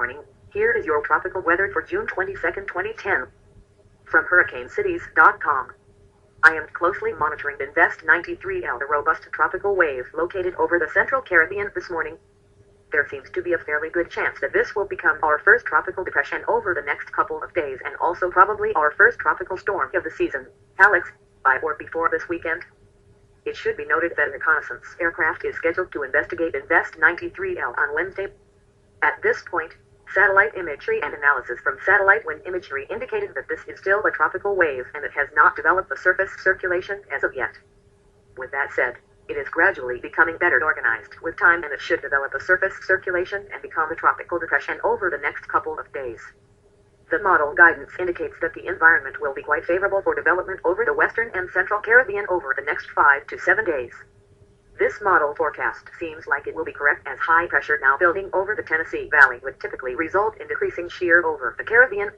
morning. Here is your tropical weather for June 22nd, 2010. From HurricaneCities.com. I am closely monitoring the Invest 93L, the robust tropical wave located over the central Caribbean this morning. There seems to be a fairly good chance that this will become our first tropical depression over the next couple of days and also probably our first tropical storm of the season, Alex, by or before this weekend. It should be noted that a reconnaissance aircraft is scheduled to investigate Invest 93L on Wednesday. At this point, satellite imagery and analysis from satellite wind imagery indicated that this is still a tropical wave and it has not developed the surface circulation as of yet. With that said, it is gradually becoming better organized with time and it should develop a surface circulation and become a tropical depression over the next couple of days. The model guidance indicates that the environment will be quite favorable for development over the western and central Caribbean over the next 5 to 7 days. This model forecast seems like it will be correct, as high pressure now building over the Tennessee Valley would typically result in decreasing shear over the Caribbean.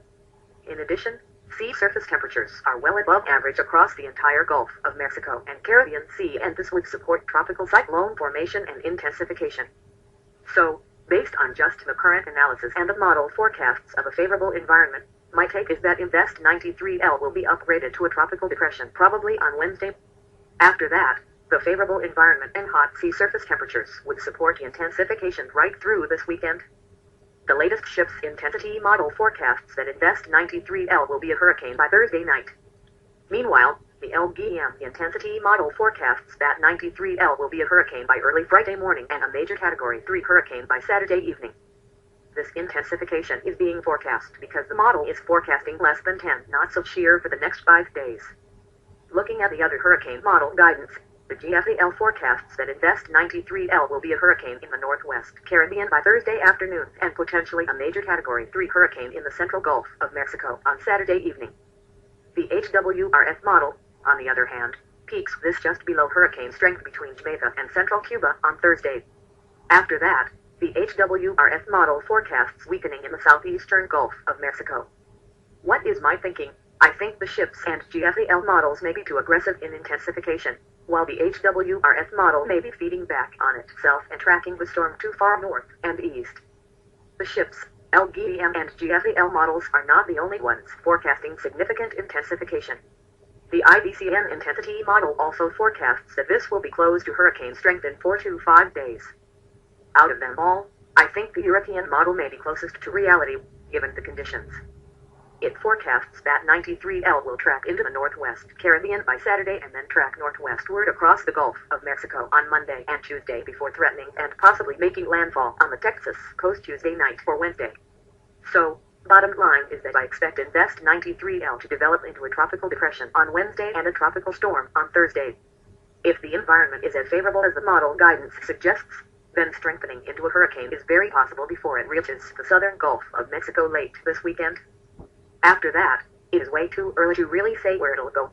In addition, sea surface temperatures are well above average across the entire Gulf of Mexico and Caribbean Sea, and this would support tropical cyclone formation and intensification. So, based on just the current analysis and the model forecasts of a favorable environment, my take is that Invest 93L will be upgraded to a tropical depression probably on Wednesday. After that, the favorable environment and hot sea surface temperatures would support intensification right through this weekend. The latest ship's intensity model forecasts that Invest 93L will be a hurricane by Thursday night. Meanwhile, the LGM intensity model forecasts that 93L will be a hurricane by early Friday morning and a major Category 3 hurricane by Saturday evening. This intensification is being forecast because the model is forecasting less than 10 knots of shear for the next 5 days. Looking at the other hurricane model guidance, the GFEL forecasts that Invest 93L will be a hurricane in the northwest Caribbean by Thursday afternoon and potentially a major Category 3 hurricane in the central Gulf of Mexico on Saturday evening. The HWRF model, on the other hand, peaks this just below hurricane strength between Jamaica and central Cuba on Thursday. After that, the HWRF model forecasts weakening in the southeastern Gulf of Mexico. What is my thinking? I think the ships and GFEL models may be too aggressive in intensification, while the HWRF model may be feeding back on itself and tracking the storm too far north and east. The ships, LGM and GFEL models are not the only ones forecasting significant intensification. The IBCN intensity model also forecasts that this will be close to hurricane strength in 4 to 5 days. Out of them all, I think the European model may be closest to reality, given the conditions. It forecasts that 93L will track into the northwest Caribbean by Saturday and then track northwestward across the Gulf of Mexico on Monday and Tuesday before threatening and possibly making landfall on the Texas coast Tuesday night or Wednesday. So, bottom line is that I expect Invest 93L to develop into a tropical depression on Wednesday and a tropical storm on Thursday. If the environment is as favorable as the model guidance suggests, then strengthening into a hurricane is very possible before it reaches the southern Gulf of Mexico late this weekend. After that, it is way too early to really say where it'll go.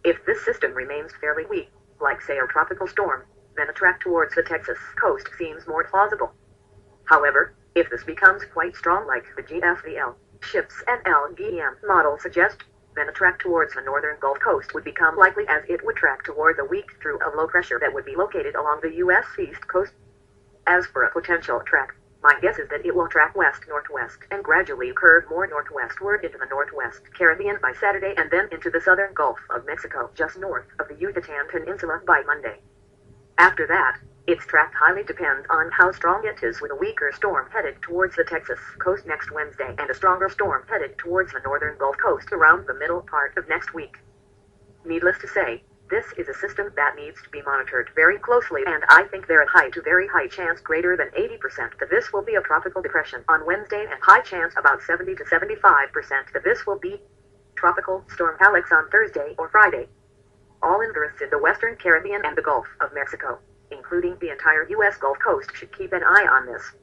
If this system remains fairly weak, like say a tropical storm, then a track towards the Texas coast seems more plausible. However, if this becomes quite strong like the GFEL, ships and LGM models suggest, then a track towards the northern Gulf Coast would become likely, as it would track toward the weak through of low pressure that would be located along the U.S. East Coast. As for a potential track, my guess is that it will track west-northwest and gradually curve more northwestward into the northwest Caribbean by Saturday and then into the southern Gulf of Mexico just north of the Yucatan Peninsula by Monday. After that, its track highly depends on how strong it is, with a weaker storm headed towards the Texas coast next Wednesday and a stronger storm headed towards the northern Gulf Coast around the middle part of next week. Needless to say, this is a system that needs to be monitored very closely, and I think there is high to very high chance, greater than 80%, that this will be a tropical depression on Wednesday, and high chance about 70 to 75% that this will be tropical storm Alex on Thursday or Friday. All interests in the western Caribbean and the Gulf of Mexico, including the entire U.S. Gulf Coast, should keep an eye on this.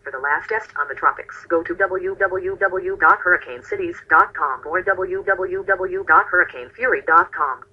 For the latest on the tropics, go to www.hurricanecities.com or www.hurricanefury.com.